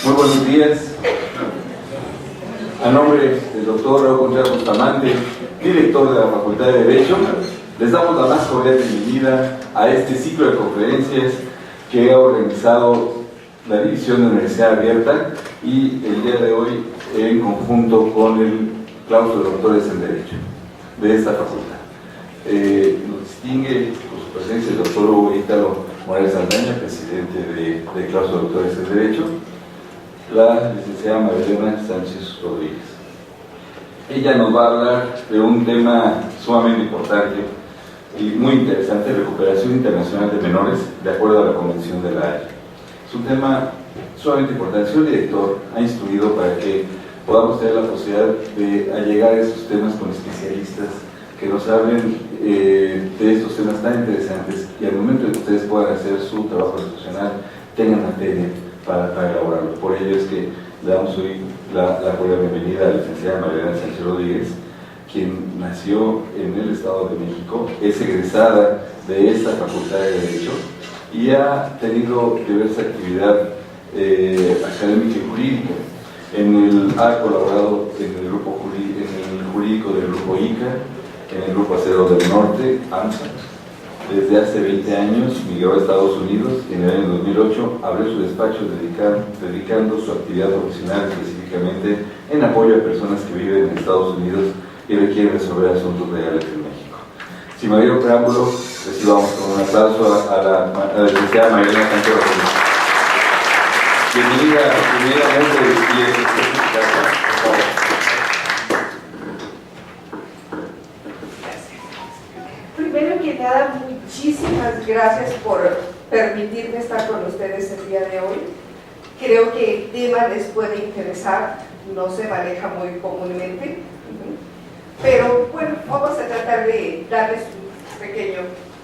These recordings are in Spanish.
Muy buenos días. A nombre del doctor Raúl Contreras Bustamante, director de la Facultad de Derecho, les damos la más cordial bienvenida a este ciclo de conferencias que ha organizado la División de Universidad Abierta y el día de hoy en conjunto con el claustro de doctores en Derecho de esta facultad. Nos distingue por su presencia el doctor Hugo Ítalo Morales Saldaña, presidente de claustro de doctores en Derecho, la licenciada Marilena Sánchez Rodríguez. Ella nos va a hablar de un tema sumamente importante y muy interesante: recuperación internacional de menores de acuerdo a la Convención de la Haya. Es un tema sumamente importante. El señor director ha instruido para que podamos tener la posibilidad de allegar esos temas con especialistas que nos hablen de estos temas tan interesantes y al momento de que ustedes puedan hacer su trabajo profesional tengan materia para elaborarlo. Por ello es que le damos hoy la cordial bienvenida a la licenciada Marilena Sánchez Rodríguez, quien nació en el Estado de México, es egresada de esta Facultad de Derecho y ha tenido diversa actividad académica y jurídica. Ha colaborado en el grupo jurídico del grupo ICA, en el grupo Acero del Norte, AMSA. Desde hace 20 años migró a Estados Unidos y en el año 2008 abrió su despacho dedicando su actividad profesional específicamente en apoyo a personas que viven en Estados Unidos y requieren resolver asuntos legales en México. Sin mayor preámbulo, recibamos con un aplauso a la licenciada Marilena Sánchez Rodríguez. Bienvenida Primero que nada, muchísimas gracias por permitirme estar con ustedes el día de hoy. Creo que el tema les puede interesar, no se maneja muy comúnmente, pero bueno, vamos a tratar de darles una pequeña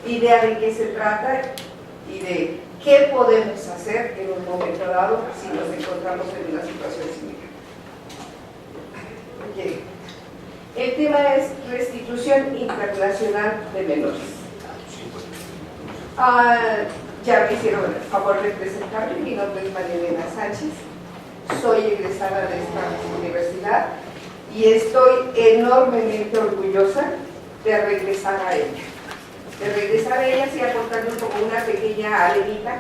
idea de qué se trata y de qué podemos hacer en un momento dado si nos encontramos en una situación similar. Okay. El tema es restitución internacional de menores. Ya me hicieron el favor de presentarme. Mi nombre es Marilena Sánchez, soy egresada de esta universidad y estoy enormemente orgullosa de regresar a ella. Y aportando como una pequeña arenita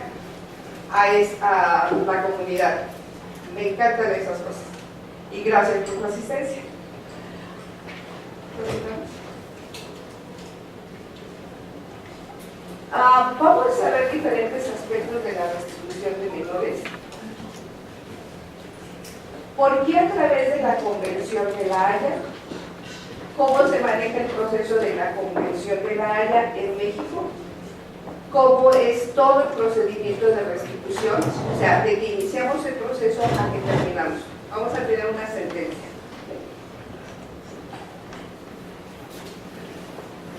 a la comunidad. Me encantan esas cosas y gracias por su asistencia. Vamos a ver diferentes aspectos de la restitución de menores. ¿Por qué a través de la Convención de la Haya? ¿Cómo se maneja el proceso de la Convención de la Haya en México? ¿Cómo es todo el procedimiento de restitución? O sea, de que iniciamos el proceso a que terminamos. Vamos a tener una sentencia.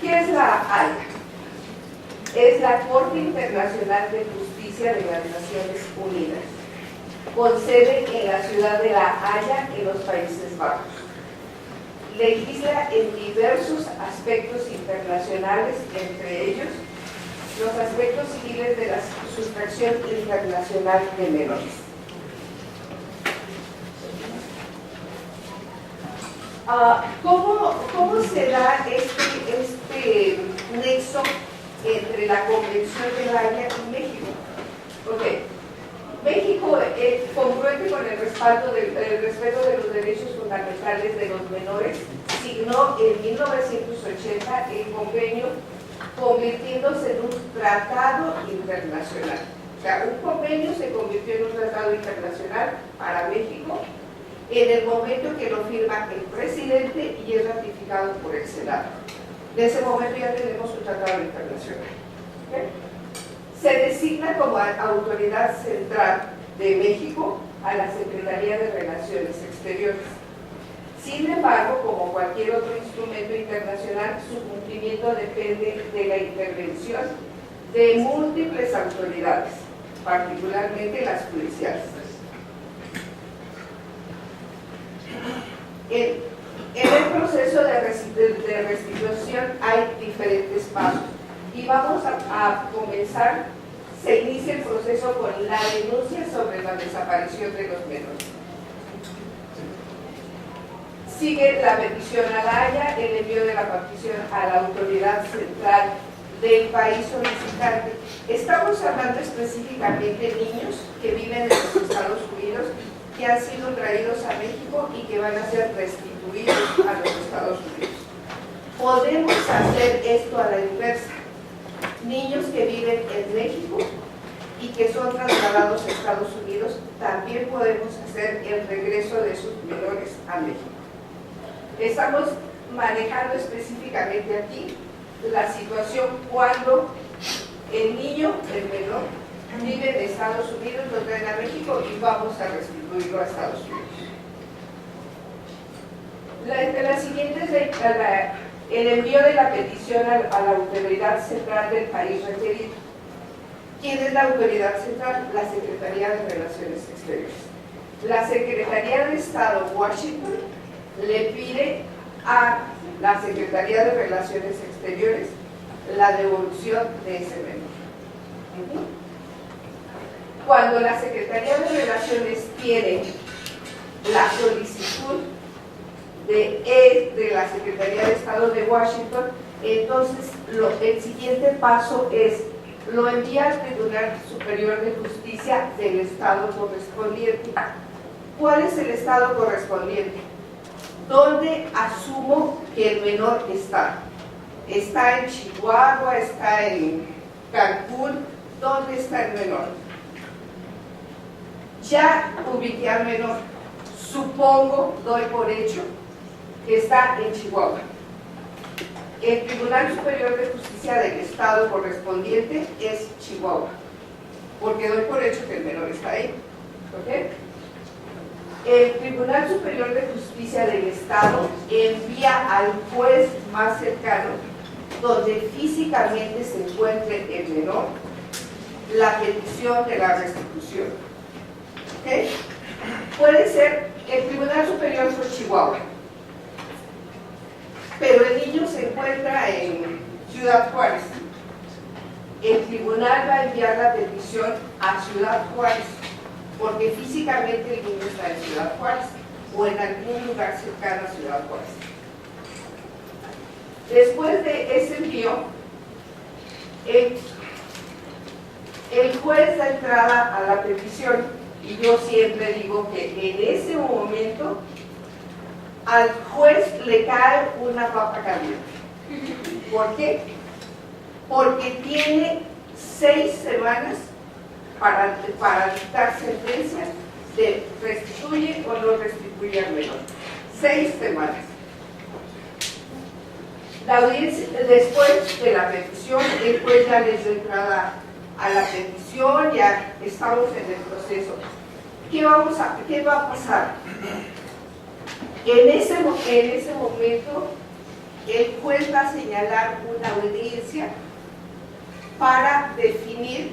¿Qué es la Haya? Es la Corte Internacional de Justicia de las Naciones Unidas, con sede en la ciudad de La Haya, en los Países Bajos. Legisla en diversos aspectos internacionales, entre ellos los aspectos civiles de la sustracción internacional de menores. ¿Cómo se da este nexo entre la Convención de la Haya y México? Okay. México, congruente con el respeto de los derechos fundamentales de los menores, signó en 1980 el convenio, convirtiéndose en un tratado internacional. O sea, un convenio se convirtió en un tratado internacional para México en el momento que lo firma el presidente y es ratificado por el Senado. En ese momento ya tenemos un tratado internacional. ¿Okay? Se designa como autoridad central de México a la Secretaría de Relaciones Exteriores. Sin embargo, como cualquier otro instrumento internacional, su cumplimiento depende de la intervención de múltiples autoridades, particularmente las judiciales. En el proceso de restitución hay diferentes pasos y vamos a comenzar se inicia el proceso con la denuncia sobre la desaparición de los menores. Sigue la petición a la Haya, el envío de la petición a la autoridad central del país solicitante. Estamos hablando específicamente de niños que viven en los Estados Unidos, que han sido traídos a México y que van a ser restituidos a los Estados Unidos. Podemos hacer esto a la inversa. Niños que viven en México y que son trasladados a Estados Unidos, también podemos hacer el regreso de sus menores a México. Estamos manejando específicamente aquí la situación cuando el niño, el menor, vive en Estados Unidos, lo traen a México y vamos a restituirlo a Estados Unidos. La siguiente es el envío de la petición a la autoridad central del país requerido. ¿Quién es la autoridad central? La Secretaría de Relaciones Exteriores. La Secretaría de Estado, Washington, le pide a la Secretaría de Relaciones Exteriores la devolución de ese menor. Cuando la Secretaría de Relaciones tiene la solicitud de la Secretaría de Estado de Washington, entonces el siguiente paso es lo envía al Tribunal Superior de Justicia del Estado correspondiente. ¿Cuál es el Estado correspondiente? ¿Dónde asumo que el menor está? ¿Está en Chihuahua? ¿Está en Cancún? ¿Dónde está el menor? Ya ubiqué al menor. Supongo, doy por hecho, que está en Chihuahua. El Tribunal Superior de Justicia del Estado correspondiente es Chihuahua, porque doy por hecho que el menor está ahí. ¿Okay? El Tribunal Superior de Justicia del Estado envía al juez más cercano, donde físicamente se encuentre el menor, la petición de la restitución. ¿Okay? Puede ser el Tribunal Superior de Chihuahua, pero el niño se encuentra en Ciudad Juárez. El tribunal va a enviar la petición a Ciudad Juárez, porque físicamente el niño está en Ciudad Juárez o en algún lugar cercano a Ciudad Juárez. Después de ese envío, el juez da entrada a la petición, y yo siempre digo que en ese momento al juez le cae una papa caliente. ¿Por qué? Porque tiene 6 semanas para dictar sentencias de restituye o no restituye al menor. 6 semanas. La audiencia, después de la petición, el juez ya les da entrada a la petición, ya estamos en el proceso. ¿Qué va a pasar? En ese momento, el juez va a señalar una audiencia para definir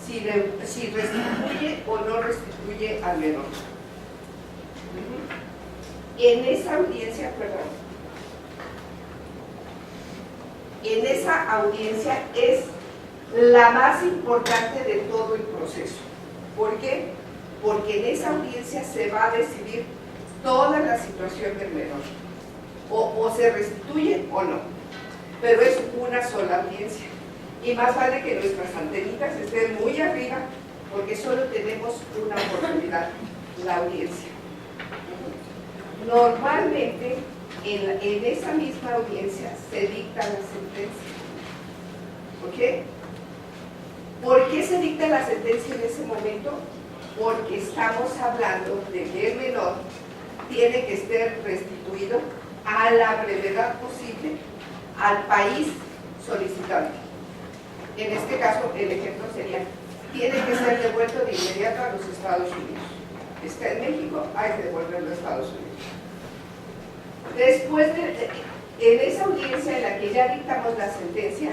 si restituye o no restituye al menor. En esa audiencia es la más importante de todo el proceso. ¿Por qué? Porque en esa audiencia se va a decidir toda la situación del menor. O se restituye o no. Pero es una sola audiencia. Y más vale que nuestras antenitas estén muy arriba, porque solo tenemos una oportunidad, la audiencia. Normalmente, en esa misma audiencia se dicta la sentencia. ¿Ok? ¿Por qué se dicta la sentencia en ese momento? Porque estamos hablando de que el menor tiene que ser restituido a la brevedad posible al país solicitante. En este caso, el ejemplo sería, tiene que ser devuelto de inmediato a los Estados Unidos. Está en México, hay que devolverlo a Estados Unidos. Después, en esa audiencia en la que ya dictamos la sentencia,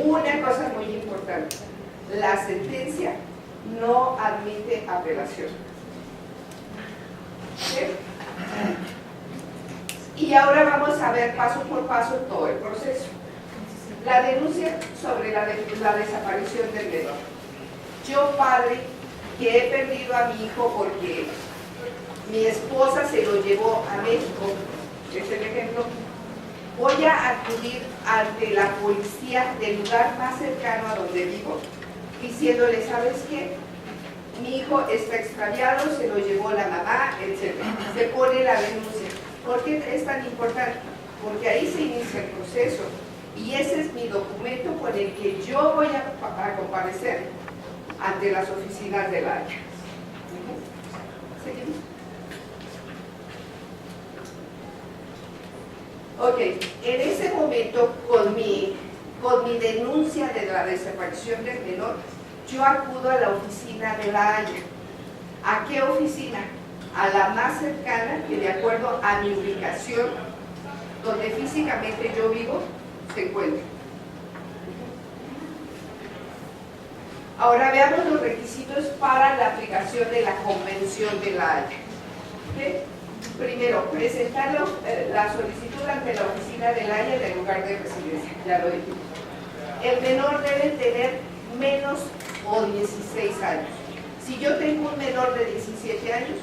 una cosa muy importante, la sentencia no admite apelación. ¿Sí? Y ahora vamos a ver paso por paso todo el proceso. La denuncia sobre la desaparición del menor. yo padre, que he perdido a mi hijo porque mi esposa se lo llevó a México, es el ejemplo, voy a acudir ante la policía del lugar más cercano a donde vivo, diciéndole, ¿sabes qué? Mi hijo está extraviado, se lo llevó la mamá, etc. Se pone la denuncia. ¿Por qué es tan importante? Porque ahí se inicia el proceso y ese es mi documento con el que yo voy a comparecer ante las oficinas del área. ¿Seguimos? Ok, en ese momento, con mi denuncia de la desaparición del menor, yo acudo a la oficina de la Haya. ¿A qué oficina? A la más cercana, que de acuerdo a mi ubicación, donde físicamente yo vivo, se encuentra. Ahora veamos los requisitos para la aplicación de la Convención de la Haya. ¿Okay? Primero, presentar la solicitud ante la oficina de la Haya en el lugar de residencia, ya lo dijimos. El menor debe tener menos o 16 años. Si yo tengo un menor de 17 años,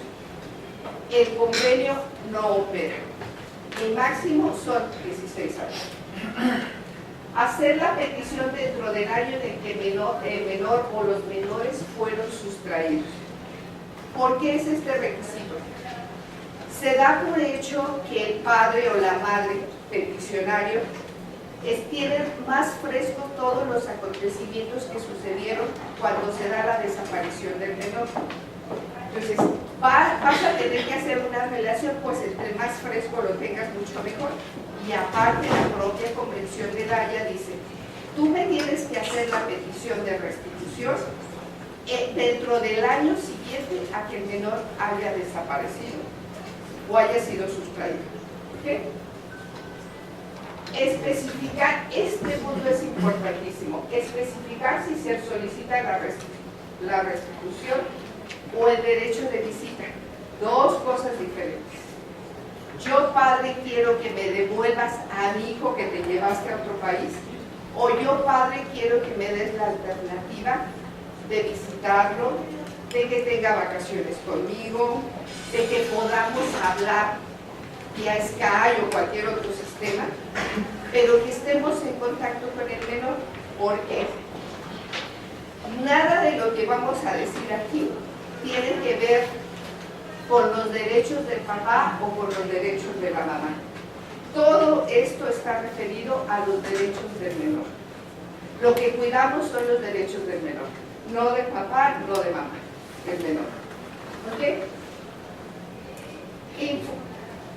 el convenio no opera. El máximo son 16 años. Hacer la petición dentro del año en el que el menor o los menores fueron sustraídos. ¿Por qué es este requisito? Se da por hecho que el padre o la madre peticionario tienen más fresco todos los acontecimientos que sucedieron cuando se da la desaparición del menor. Entonces, vas a tener que hacer una relación, pues entre más fresco lo tengas, mucho mejor. Y aparte, la propia Convención de la Haya dice, tú me tienes que hacer la petición de restitución dentro del año siguiente a que el menor haya desaparecido o haya sido sustraído. ¿Okay? Especificar, este punto es importantísimo, especificar si se solicita la restitución o el derecho de visita, dos cosas diferentes. Yo, padre, quiero que me devuelvas a mi hijo que te llevaste a otro país, o yo, padre, quiero que me des la alternativa de visitarlo, de que tenga vacaciones conmigo, de que podamos hablar vía Skype o cualquier otro sistema, pero que estemos en contacto con el menor, porque nada de lo que vamos a decir aquí tiene que ver con los derechos del papá o con los derechos de la mamá. Todo esto está referido a los derechos del menor. Lo que cuidamos son los derechos del menor, no de papá, no de mamá, del menor. ¿Ok?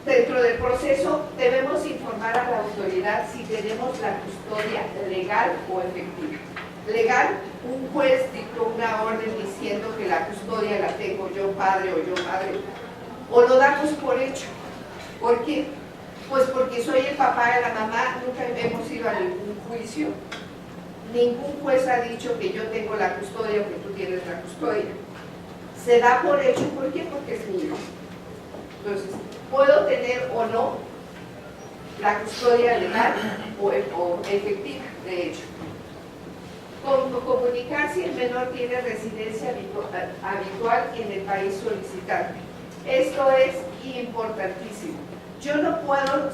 Dentro del proceso debemos informar a la autoridad si tenemos la custodia legal o efectiva. Legal, un juez dictó una orden diciendo que la custodia la tengo yo padre o yo madre, o lo damos por hecho. ¿Por qué? Pues porque soy el papá de la mamá, nunca hemos ido a ningún juicio, ningún juez ha dicho que yo tengo la custodia o que tú tienes la custodia. Se da por hecho, ¿por qué? Porque es mi hijo. Entonces, puedo tener o no la custodia legal o efectiva, de hecho. Comunicar si el menor tiene residencia habitual en el país solicitante. Esto es importantísimo. Yo no puedo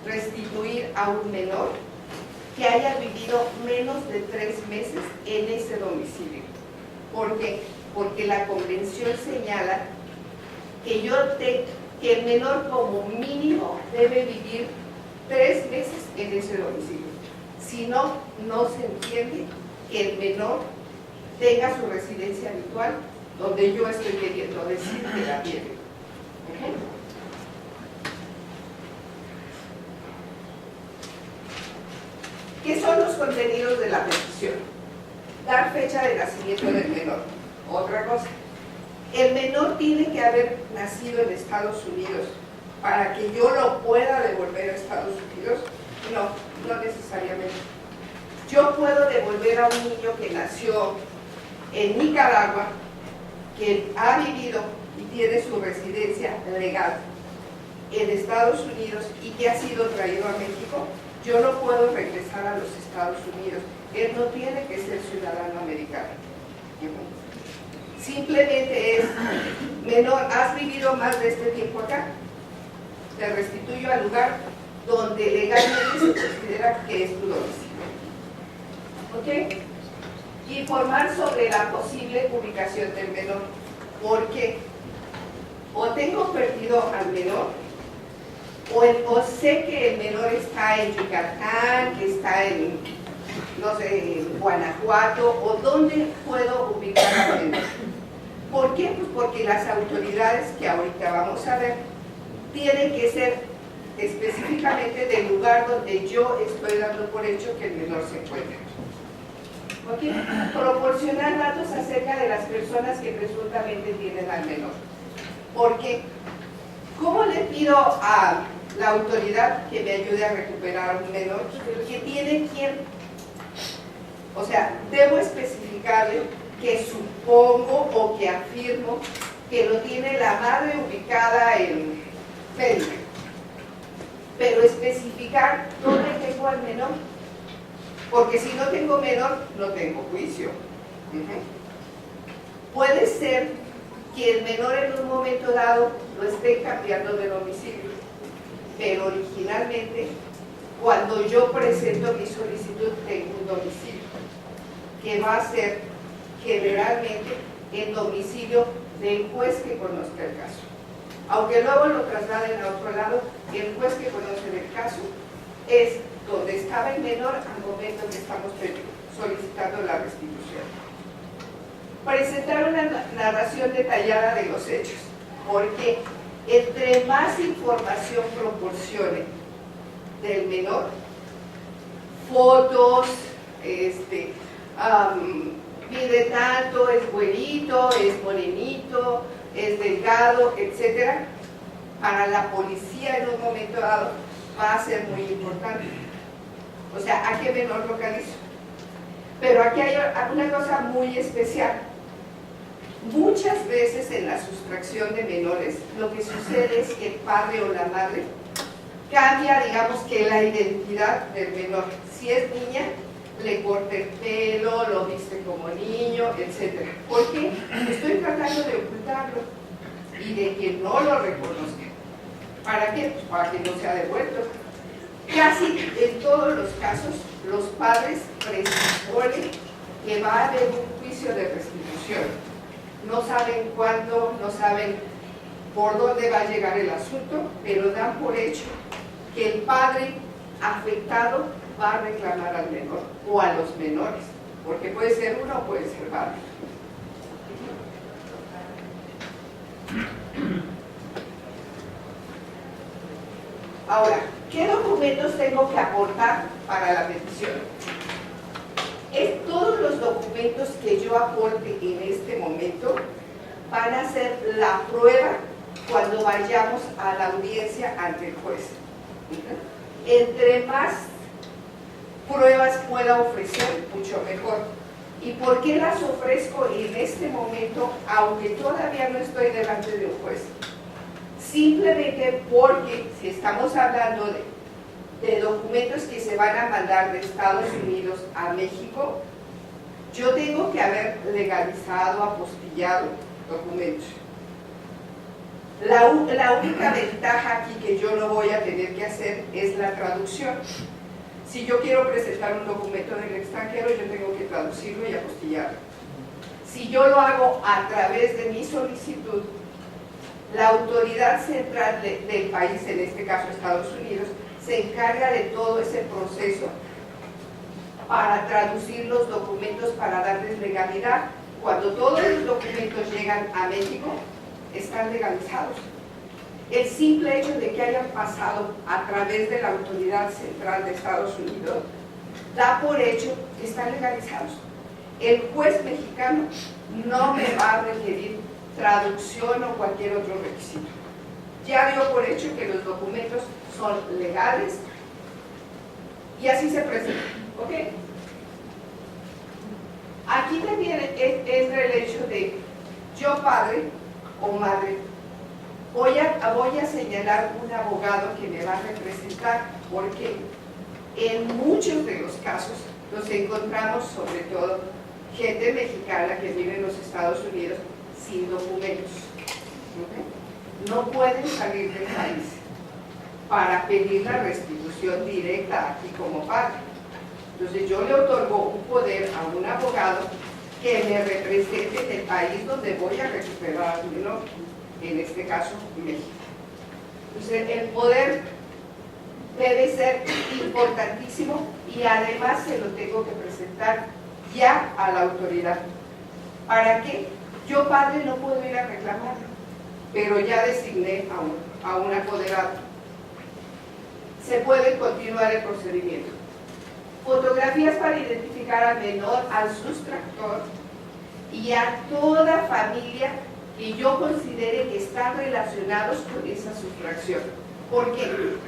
restituir a un menor que haya vivido menos de 3 meses en ese domicilio. ¿Por qué? Porque la convención señala que el menor como mínimo debe vivir 3 meses en ese domicilio. Si no, no se entiende que el menor tenga su residencia habitual donde yo estoy queriendo decir que la tiene. ¿Okay? ¿Qué son los contenidos de la petición? Dar fecha de nacimiento del menor. Otra cosa. El menor tiene que haber nacido en Estados Unidos para que yo lo pueda devolver a Estados Unidos. No necesariamente. Yo puedo devolver a un niño que nació en Nicaragua, que ha vivido y tiene su residencia legal en Estados Unidos y que ha sido traído a México. Yo no puedo regresar a los Estados Unidos. Él no tiene que ser ciudadano americano. Simplemente es, menor, has vivido más de este tiempo acá, te restituyo al lugar donde legalmente se considera que es tu domicilio. ¿Ok? Informar sobre la posible ubicación del menor. ¿Por qué? O tengo perdido al menor, o sé que el menor está en Yucatán, que está en, no sé, en Guanajuato, o dónde puedo ubicar al menor. ¿Por qué? Pues porque las autoridades que ahorita vamos a ver tienen que ser específicamente del lugar donde yo estoy dando por hecho que el menor se encuentra. ¿Ok? Proporcionar datos acerca de las personas que presuntamente tienen al menor. ¿Por qué? ¿Cómo le pido a la autoridad que me ayude a recuperar a un menor que tiene quién? O sea, debo especificarle que supongo o que afirmo que lo tiene la madre ubicada en Mérida, pero especificar dónde tengo al menor, porque si no tengo menor, no tengo juicio. Puede ser que el menor en un momento dado lo esté cambiando de domicilio, pero originalmente, cuando yo presento mi solicitud, tengo un domicilio, que va a ser generalmente el domicilio del juez que conozca el caso. Aunque luego lo trasladen a otro lado, el juez que conoce el caso es donde estaba el menor al momento que estamos solicitando la restitución. Presentar una narración detallada de los hechos, porque entre más información proporcione del menor, fotos, mide tanto, es güerito, es morenito, es delgado, etcétera, para la policía en un momento dado va a ser muy importante. O sea, ¿a qué menor localizo? Pero aquí hay una cosa muy especial. Muchas veces en la sustracción de menores lo que sucede es que el padre o la madre cambia, digamos que la identidad del menor. Si es niña, le corta el pelo, lo viste como niño, etc. ¿Por qué? Estoy tratando de ocultarlo y de que no lo reconozca. ¿Para qué? Pues para que no sea devuelto. Casi en todos los casos, los padres presuponen que va a haber un juicio de restitución. No saben cuándo, no saben por dónde va a llegar el asunto, pero dan por hecho que el padre afectado va a reclamar al menor o a los menores, porque puede ser uno o puede ser varios. Ahora, ¿qué documentos tengo que aportar para la petición? Todos los documentos que yo aporte en este momento van a ser la prueba cuando vayamos a la audiencia ante el juez. Entre más pruebas pueda ofrecer, mucho mejor. ¿Y por qué las ofrezco en este momento, aunque todavía no estoy delante de un juez? Simplemente porque si estamos hablando de documentos que se van a mandar de Estados Unidos a México, yo tengo que haber legalizado, apostillado documentos. La única ventaja aquí que yo no voy a tener que hacer es la traducción. Si yo quiero presentar un documento del extranjero, yo tengo que traducirlo y apostillarlo. Si yo lo hago a través de mi solicitud, la autoridad central del país, en este caso Estados Unidos, se encarga de todo ese proceso para traducir los documentos, para darles legalidad. Cuando todos los documentos llegan a México, están legalizados. El simple hecho de que hayan pasado a través de la autoridad central de Estados Unidos da por hecho que están legalizados. El juez mexicano no me va a requerir traducción o cualquier otro requisito. Ya dio por hecho que los documentos son legales y así se presentan. ¿Ok? Aquí también entra el hecho de yo, padre o madre, voy a señalar un abogado que me va a representar, porque en muchos de los casos nos encontramos sobre todo gente mexicana que vive en los Estados Unidos sin documentos. ¿Ok? No pueden salir del país para pedir la restitución directa aquí como padre. Entonces yo le otorgo un poder a un abogado que me represente en el país donde voy a recuperar al menor, en este caso México. Entonces el poder debe ser importantísimo y además se lo tengo que presentar ya a la autoridad. ¿Para qué? Yo padre no puedo ir a reclamarlo, pero ya designé a un apoderado. Se puede continuar el procedimiento. Fotografías para identificar al menor, al sustractor y a toda familia que yo considere que están relacionados con esa sustracción. Porque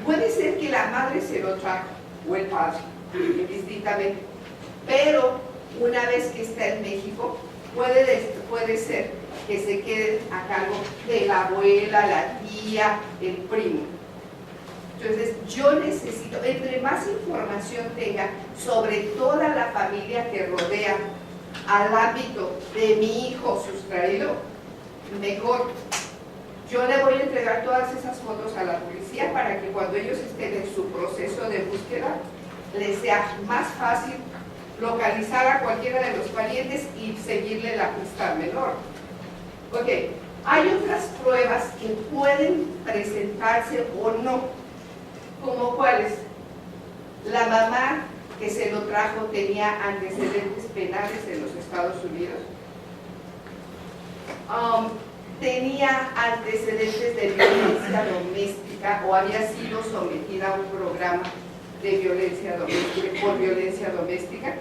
puede ser que la madre se lo trajo, o el padre, indistintamente, pero una vez que está en México, puede ser que se quede a cargo de la abuela, la tía, el primo. Entonces yo necesito, entre más información tenga sobre toda la familia que rodea al ámbito de mi hijo sustraído, mejor. Yo le voy a entregar todas esas fotos a la policía para que cuando ellos estén en su proceso de búsqueda les sea más fácil localizar a cualquiera de los parientes y seguirle la pista al menor. Ok, hay otras pruebas que pueden presentarse o no. ¿Como cuáles? La mamá que se lo trajo tenía antecedentes penales en los Estados Unidos. Tenía antecedentes de violencia doméstica o había sido sometida a un programa de violencia doméstica, por violencia doméstica.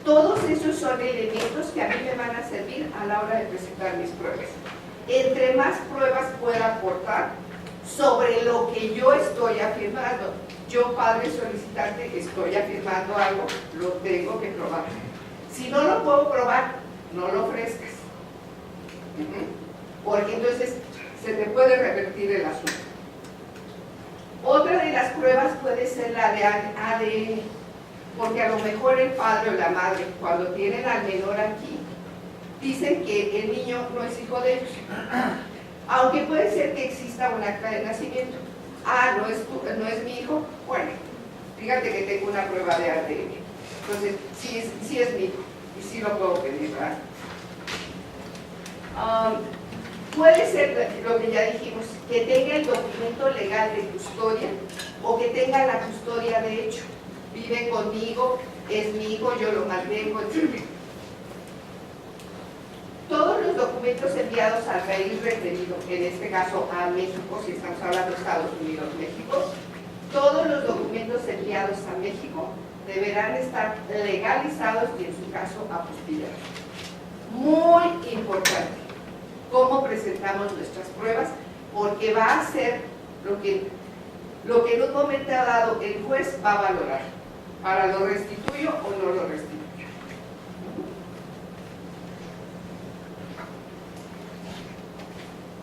Todos esos son elementos que a mí me van a servir a la hora de presentar mis pruebas. Entre más pruebas pueda aportar sobre lo que yo estoy afirmando, yo padre solicitante estoy afirmando algo, lo tengo que probar. Si no lo puedo probar, no lo ofrezcas. Porque entonces se te puede revertir el asunto. Otra de las pruebas puede ser la de ADN, porque a lo mejor el padre o la madre, cuando tienen al menor aquí, dicen que el niño no es hijo de ellos, aunque puede ser que exista un acta de nacimiento. Ah, no es mi hijo, bueno, fíjate que tengo una prueba de ADN, entonces sí es mi hijo y sí lo puedo pedir, ¿verdad? Puede ser lo que ya dijimos, que tenga el documento legal de custodia o que tenga la custodia de hecho. Vive conmigo, es mi hijo, yo lo mantengo, etc. Todos los documentos enviados al país referido, en este caso a México, si estamos hablando de Estados Unidos, México, todos los documentos enviados a México deberán estar legalizados y en su caso apostillados. Muy importante cómo presentamos nuestras pruebas, porque va a ser lo que en un momento dado el juez va a valorar. ¿Para lo restituyo o no lo restituyo?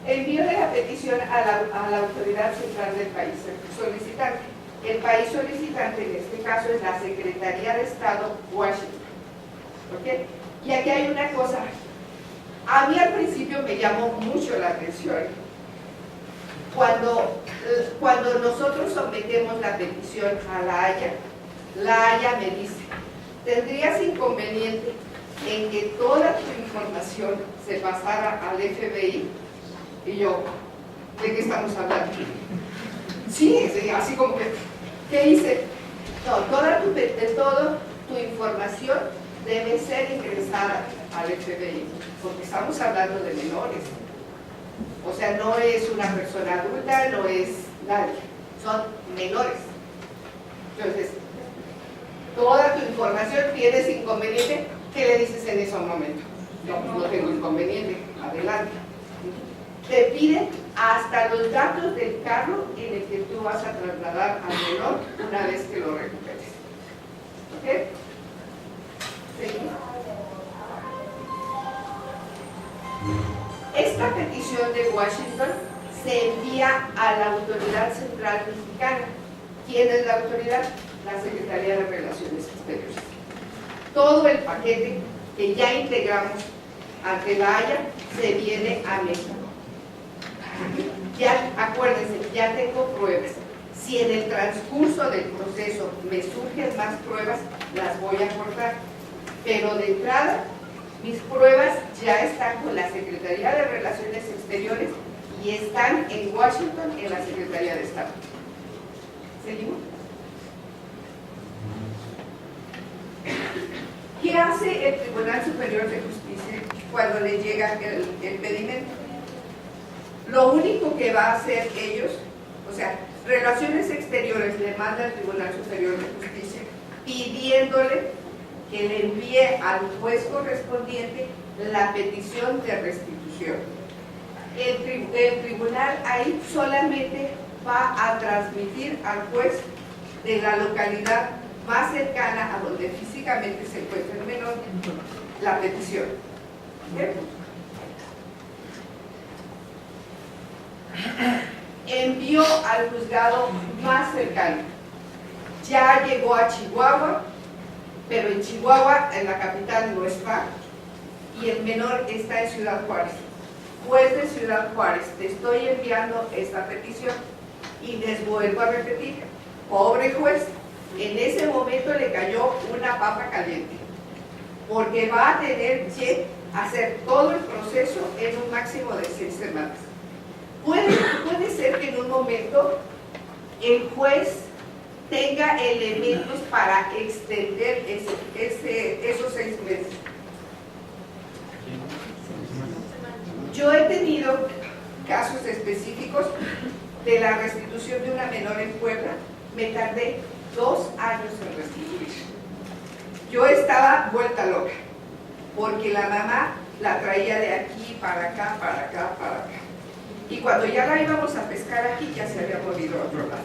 Envío de la petición a la autoridad central del país solicitante. El país solicitante en este caso es la Secretaría de Estado, Washington. ¿Okay? Y aquí hay una cosa. A mí al principio me llamó mucho la atención. Cuando nosotros sometemos la petición a la Haya me dice, ¿tendrías inconveniente en que toda tu información se pasara al FBI? Y yo, ¿de qué estamos hablando? Sí, así como que, ¿qué hice? No, toda tu información debe ser ingresada al FBI, porque estamos hablando de menores. O sea, no es una persona adulta, no es nadie, son menores. Entonces, toda tu información, ¿tienes inconveniente? ¿Qué le dices en ese momento? No tengo inconveniente, adelante. Te piden hasta los datos del carro en el que tú vas a trasladar al menor una vez que lo recuperes. ¿Ok? ¿Seguimos? Esta petición de Washington se envía a la Autoridad Central Mexicana. ¿Quién es la autoridad? La Secretaría de Relaciones Exteriores. Todo el paquete que ya integramos ante la Haya se viene a México. Ya, acuérdense, ya tengo pruebas. Si en el transcurso del proceso me surgen más pruebas, las voy a aportar. Pero de entrada, mis pruebas ya están con la Secretaría de Relaciones Exteriores y están en Washington, en la Secretaría de Estado. ¿Seguimos? ¿Qué hace el Tribunal Superior de Justicia cuando le llega el pedimento? Lo único que va a hacer ellos, o sea, Relaciones Exteriores le manda al Tribunal Superior de Justicia pidiéndole que le envíe al juez correspondiente la petición de restitución. El tribunal ahí solamente va a transmitir al juez de la localidad más cercana a donde físicamente se encuentra el menor la petición. ¿Bien? Envió al juzgado más cercano. Ya llegó a Chihuahua, pero en Chihuahua, en la capital, no está, y el menor está en Ciudad Juárez. Juez de Ciudad Juárez, te estoy enviando esta petición y les vuelvo a repetir, pobre juez, en ese momento le cayó una papa caliente, porque va a tener que hacer todo el proceso en un máximo de 6 semanas. Puede ser que en un momento el juez tenga elementos para extender esos 6 meses. Yo he tenido casos específicos de la restitución de una menor en Puebla. Me tardé 2 años en restituir. Yo estaba vuelta loca, porque la mamá la traía de aquí para acá, para acá, para acá. Y cuando ya la íbamos a pescar aquí, ya se había movido a otro lado.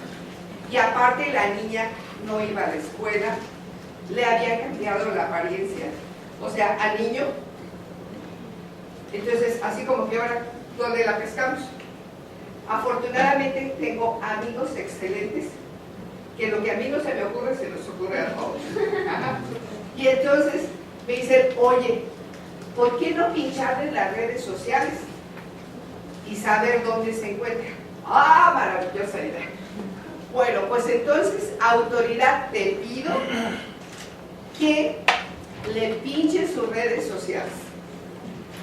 Y aparte la niña no iba a la escuela, le había cambiado la apariencia, o sea, al niño. Entonces, así como que ahora, ¿dónde la pescamos? Afortunadamente tengo amigos excelentes, que lo que a mí no se me ocurre, se nos ocurre a todos. Y entonces me dicen, oye, ¿por qué no pincharle en las redes sociales y saber dónde se encuentra? ¡Ah, maravillosa idea! Bueno, pues entonces, autoridad, te pido que le pinche sus redes sociales.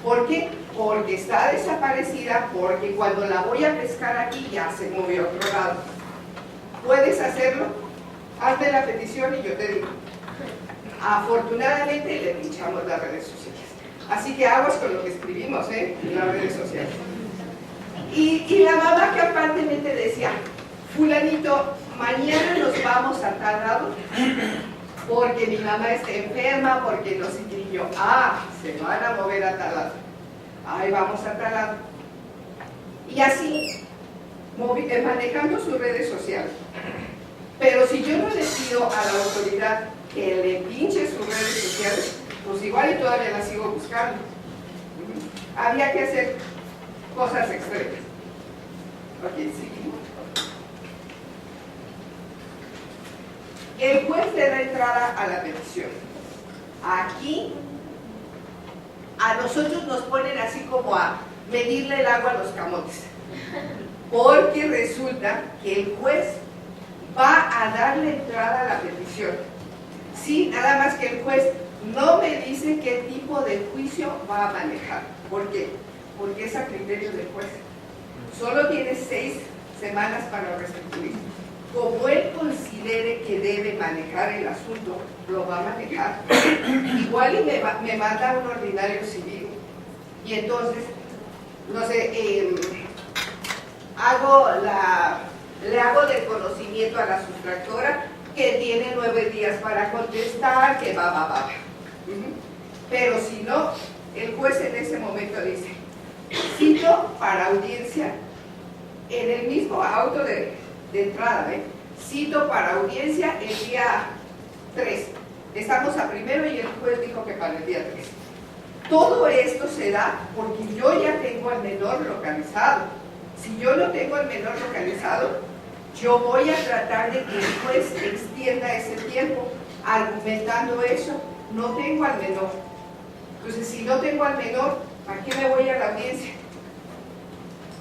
¿Por qué? Porque está desaparecida, porque cuando la voy a pescar aquí ya se movió a otro lado. ¿Puedes hacerlo? Hazme la petición y yo te digo. Afortunadamente le pinchamos las redes sociales. Así que aguas con lo que escribimos, en las redes sociales. Y la mamá que aparentemente decía, fulanito, mañana nos vamos a tal lado porque mi mamá está enferma, porque no sé qué. Y yo, se van a mover a tal lado. Ay, vamos a tal lado. Y así, manejando sus redes sociales. Pero si yo no le pido a la autoridad que le pinche sus redes sociales, pues igual y todavía la sigo buscando. Había que hacer cosas extremas. Ok, seguimos. El juez le da entrada a la petición. Aquí a nosotros nos ponen así como a medirle el agua a los camotes, porque resulta que el juez va a darle entrada a la petición. Sí, nada más que el juez no me dice qué tipo de juicio va a manejar. ¿Por qué? Porque es a criterio del juez. Solo tiene 6 semanas para restituir. Como él considere que debe manejar el asunto, lo va a manejar. Igual y me manda un ordinario civil. Y entonces, no sé, le hago del conocimiento a la sustractora que tiene 9 días para contestar, que va. Pero si no, el juez en ese momento dice, cito para audiencia, en el mismo auto de entrada, cito para audiencia el día 3. Estamos a primero y el juez dijo que para el día 3. Todo esto se da porque yo ya tengo al menor localizado. Si yo no tengo al menor localizado, yo voy a tratar de que el juez extienda ese tiempo argumentando eso. No tengo al menor. Entonces, si no tengo al menor, ¿a qué me voy a la audiencia?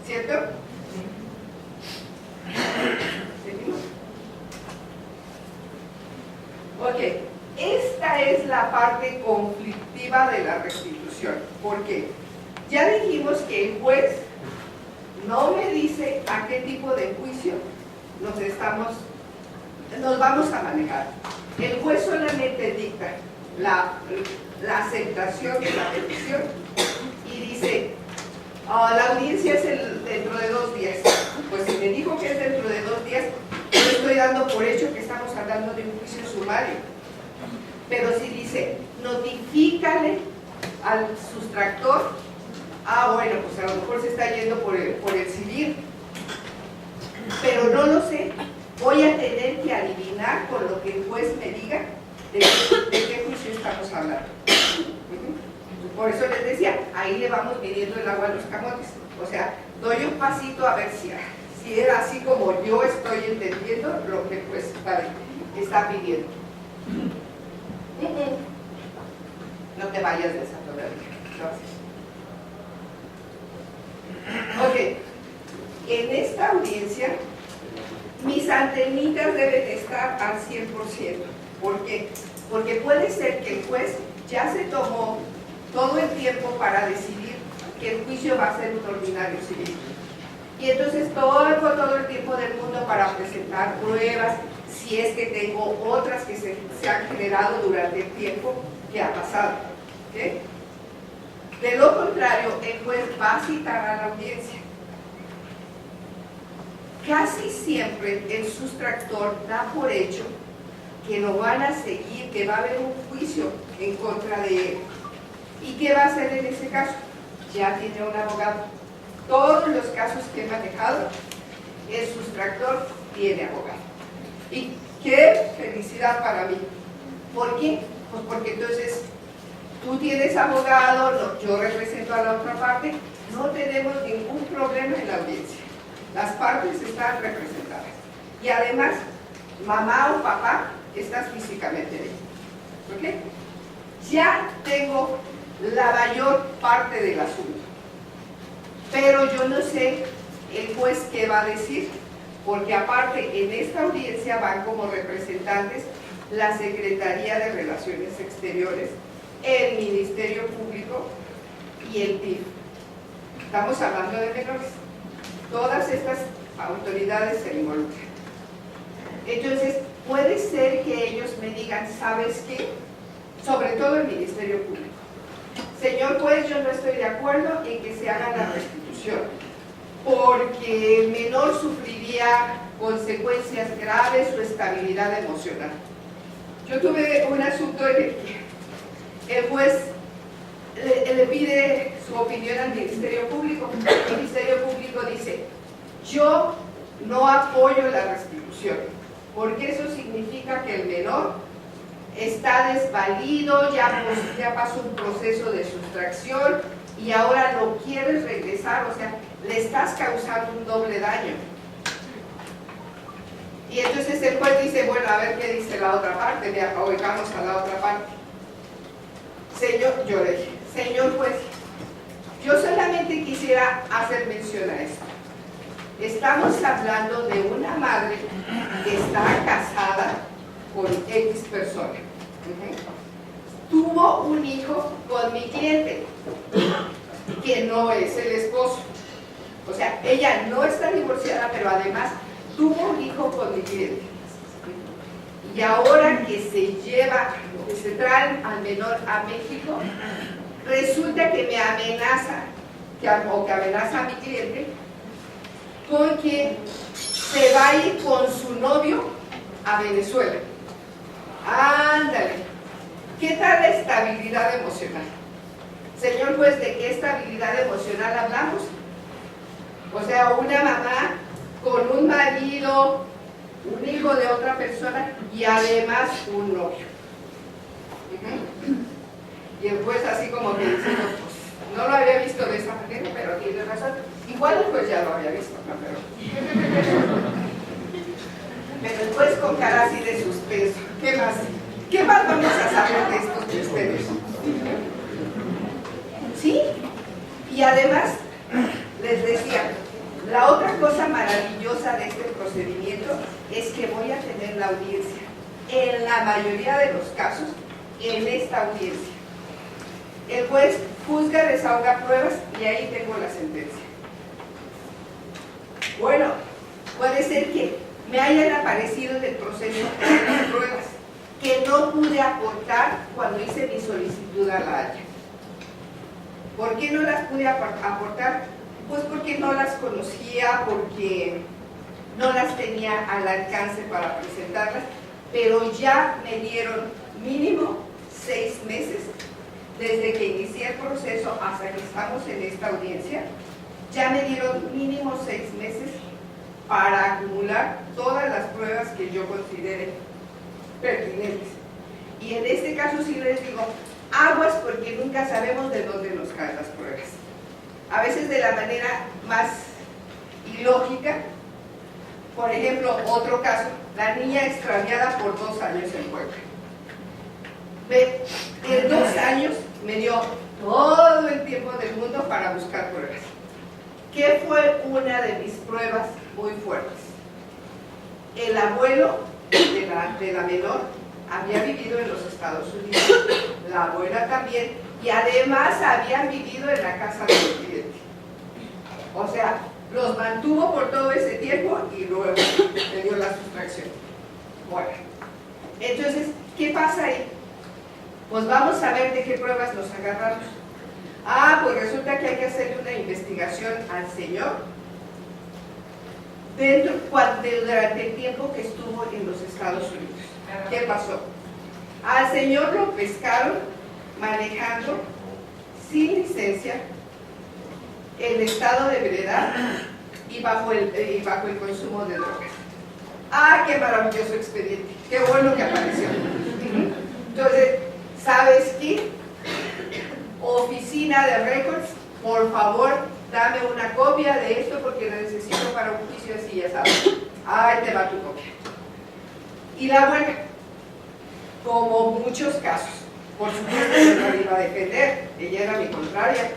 ¿Cierto? ¿Seguimos? Ok, esta es la parte conflictiva de la restitución. ¿Por qué? Ya dijimos que el juez no me dice a qué tipo de juicio nos vamos a manejar. El juez solamente dicta la aceptación de la petición y dice, la audiencia es dentro de 2 días. Pues si me dijo que es dentro de 2 días, yo estoy dando por hecho que estamos hablando de un juicio sumario. Pero si dice, notifícale al sustractor, bueno, pues a lo mejor se está yendo por el civil, pero no lo sé. Voy a tener que adivinar con lo que el juez me diga de qué juicio estamos hablando. Por eso les decía, ahí le vamos midiendo el agua a los camotes. O sea, doy un pasito a ver si era así como yo estoy entendiendo lo que el juez está pidiendo. No te vayas de esa todavía. Gracias. Ok, en esta audiencia mis antenitas deben estar al 100%. ¿Por qué? Porque puede ser que el juez ya se tomó todo el tiempo para decidir que el juicio va a ser un ordinario civil. Y entonces todo el tiempo del mundo para presentar pruebas, si es que tengo otras que se han generado durante el tiempo que ha pasado. ¿Okay? De lo contrario, el juez va a citar a la audiencia. Casi siempre el sustractor da por hecho que lo van a seguir, que va a haber un juicio en contra de él. ¿Y qué va a hacer en ese caso? Ya tiene un abogado. Todos los casos que he manejado, el sustractor tiene abogado. Y qué felicidad para mí. ¿Por qué? Pues porque entonces tú tienes abogado, yo represento a la otra parte, no tenemos ningún problema en la audiencia. Las partes están representadas. Y además, mamá o papá, estás físicamente ahí. ¿Ok? Ya tengo la mayor parte del asunto. Pero yo no sé el juez qué va a decir, porque aparte en esta audiencia van como representantes la Secretaría de Relaciones Exteriores, el Ministerio Público y el PIB. Estamos hablando de menores. Todas estas autoridades se involucran. Entonces, puede ser que ellos me digan, ¿sabes qué? Sobre todo el Ministerio Público. Señor juez, yo no estoy de acuerdo en que se haga la restitución, porque el menor sufriría consecuencias graves su estabilidad emocional. Yo tuve un asunto en el que el juez le pide su opinión al Ministerio Público. El Ministerio Público dice, yo no apoyo la restitución, porque eso significa que el menor está desvalido, ya pasó un proceso de sustracción y ahora lo quieres regresar, o sea, le estás causando un doble daño. Y entonces el juez dice, bueno, a ver qué dice la otra parte, oigamos a la otra parte. Señor, yo le dije, señor juez, yo solamente quisiera hacer mención a esto. Estamos hablando de una madre que está casada con X persona. Tuvo un hijo con mi cliente, que no es el esposo. O sea, ella no está divorciada, pero además tuvo un hijo con mi cliente. Y ahora que se traen al menor a México, resulta que me amenaza, que amenaza a mi cliente, con que se va a ir con su novio a Venezuela. Ándale, ¿qué tal la estabilidad emocional? Señor juez, ¿de qué estabilidad emocional hablamos? O sea, una mamá con un marido, un hijo de otra persona y además un novio. Y el juez así como que diciendo, pues, no lo había visto de esa manera, pero tiene razón. Igual el juez ya lo había visto, ¿no? Pero el juez con cara así de suspenso. ¿Qué más? ¿Qué más vamos a saber de estos misterios? ¿Sí? Y además, les decía, la otra cosa maravillosa de este procedimiento es que voy a tener la audiencia, en la mayoría de los casos, en esta audiencia. El juez juzga, desahoga pruebas y ahí tengo la sentencia. Bueno, puede ser que me hayan aparecido en el proceso las pruebas que no pude aportar cuando hice mi solicitud a la Haya. ¿Por qué no las pude aportar? Pues porque no las conocía, porque no las tenía al alcance para presentarlas, pero ya me dieron mínimo 6 meses desde que inicié el proceso hasta que estamos en esta audiencia. Ya me dieron mínimo 6 meses para acumular todas las pruebas que yo considere pertinentes. Y en este caso sí les digo, aguas, porque nunca sabemos de dónde nos caen las pruebas. A veces de la manera más ilógica. Por ejemplo, otro caso, la niña extraviada por 2 años en Puebla. En 2 años me dio todo el tiempo del mundo para buscar pruebas. ¿Qué fue una de mis pruebas muy fuertes? El abuelo de la menor había vivido en los Estados Unidos, la abuela también, y además habían vivido en la casa del cliente. O sea, los mantuvo por todo ese tiempo y luego le dio la sustracción. Bueno, entonces, ¿qué pasa ahí? Pues vamos a ver de qué pruebas nos agarramos. Pues resulta que hay que hacerle una investigación al señor durante el tiempo que estuvo en los Estados Unidos. ¿Qué pasó? Al señor lo pescaron manejando sin licencia, en estado de ebriedad y bajo el consumo de drogas. ¡Qué maravilloso expediente! ¡Qué bueno que apareció! Entonces, ¿sabes qué? Oficina de récords, por favor, dame una copia de esto porque lo necesito para un juicio así, ya sabes. Ahí te va tu copia. Y la abuela, como muchos casos, por supuesto que no la iba a defender, ella era mi contraria.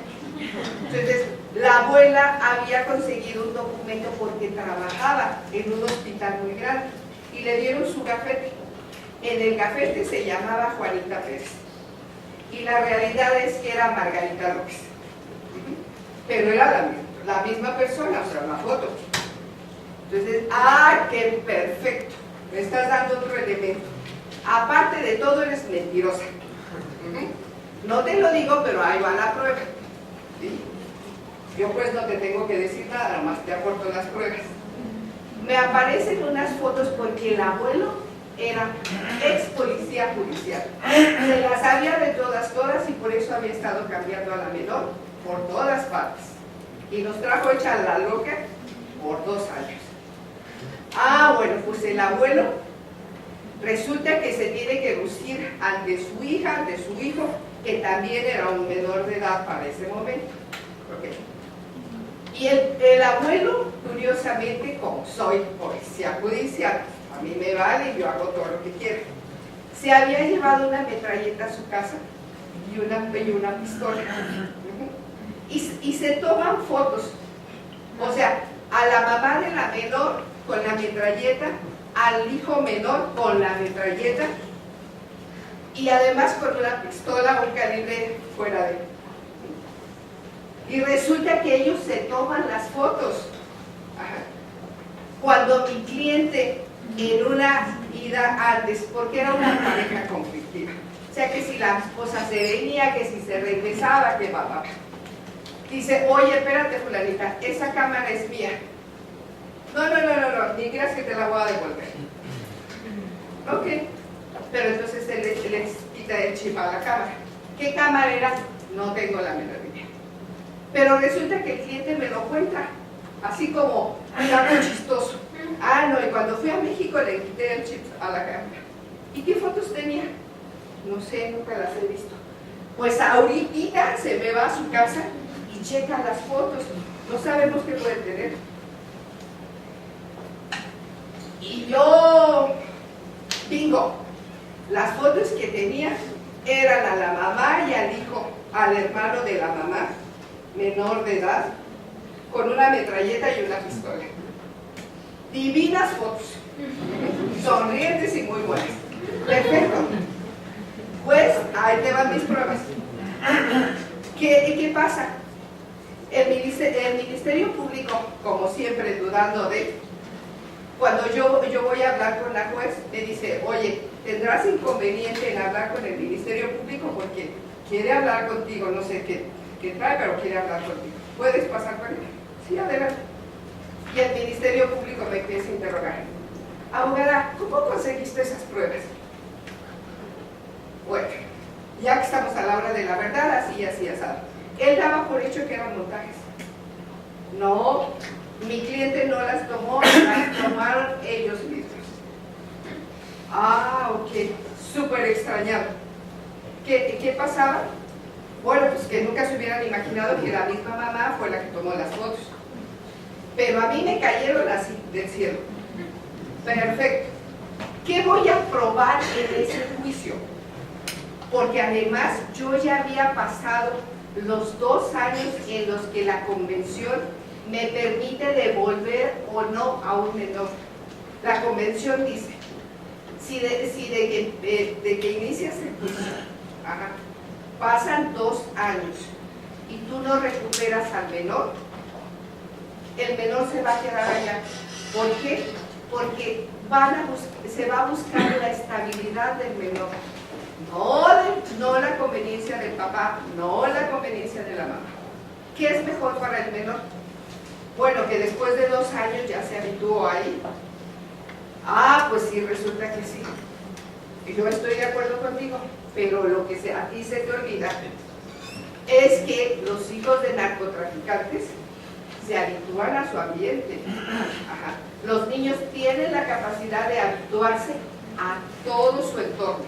Entonces, la abuela había conseguido un documento porque trabajaba en un hospital muy grande y le dieron su gafete. En el gafete se llamaba Juanita Pérez y la realidad es que era Margarita López, pero era la misma persona, o sea, la foto. Entonces, qué perfecto, me estás dando otro elemento. Aparte de todo, eres mentirosa. No te lo digo, pero ahí va la prueba. ¿Sí? Yo pues no te tengo que decir nada, más te aporto las pruebas. Me aparecen unas fotos porque el abuelo era ex policía judicial. Se las sabía de todas y por eso había estado cambiando a la menor por todas partes. Y nos trajo hecha la loca por 2 años. Bueno, pues el abuelo resulta que se tiene que lucir ante su hija, ante su hijo, que también era un menor de edad para ese momento. Okay. Y el abuelo, curiosamente, como soy policía judicial, a mí me vale y yo hago todo lo que quiero, se había llevado una metralleta a su casa y una pistola. Y se toman fotos. O sea, a la mamá de la menor con la metralleta, al hijo menor con la metralleta y además con una pistola, un calibre fuera de él. Y resulta que ellos se toman las fotos. Cuando mi cliente, en una ida antes, porque era una pareja conflictiva, o sea que si la esposa se venía, que si se regresaba, que papá, dice, oye, espérate fulanita, esa cámara es mía. No, ni creas que te la voy a devolver. Ok, pero entonces él les quita el chip a la cámara. ¿Qué cámara era? No tengo la menor idea. Pero resulta que el cliente me lo cuenta, así como algo chistoso. No, y cuando fui a México le quité el chip a la cámara. ¿Y qué fotos tenía? No sé, nunca las he visto. Pues ahorita se me va a su casa y checa las fotos. No sabemos qué puede tener. Y yo, bingo, las fotos que tenía eran a la mamá y al hijo al hermano de la mamá, menor de edad, con una metralleta y una pistola. Divinas fotos, sonrientes y muy buenas. Perfecto. Pues ahí te van mis pruebas. ¿Qué pasa? El Ministerio Público, como siempre, dudando de... Cuando yo voy a hablar con la juez, me dice, oye, ¿tendrás inconveniente en hablar con el Ministerio Público? Porque quiere hablar contigo, no sé qué trae, pero quiere hablar contigo. ¿Puedes pasar con él? Sí, adelante. Y el Ministerio Público me empieza a interrogar. Abogada, ¿cómo conseguiste esas pruebas? Bueno, ya que estamos a la hora de la verdad, así, asado. Él daba por hecho que eran montajes. No, mi cliente no las tomó, las tomaron ellos mismos. Ah, ok, súper extrañado. ¿Qué pasaba? Bueno, pues que nunca se hubieran imaginado que la misma mamá fue la que tomó las fotos. Pero a mí me cayeron así del cielo. Perfecto. ¿Qué voy a probar en ese juicio? Porque además yo ya había pasado los 2 años en los que la convención me permite devolver o no a un menor. La convención dice, si de que inicias el juicio, pasan 2 años y tú no recuperas al menor, el menor se va a quedar allá. ¿Por qué? Porque se va a buscar la estabilidad del menor. No la conveniencia del papá, no la conveniencia de la mamá. ¿Qué es mejor para el menor? Bueno, que después de 2 años ya se habituó ahí. Ah, pues sí, resulta que sí. Yo estoy de acuerdo contigo, pero lo que a ti se te olvida es que los hijos de narcotraficantes se habitúan a su ambiente. Los niños tienen la capacidad de habituarse a todo su entorno.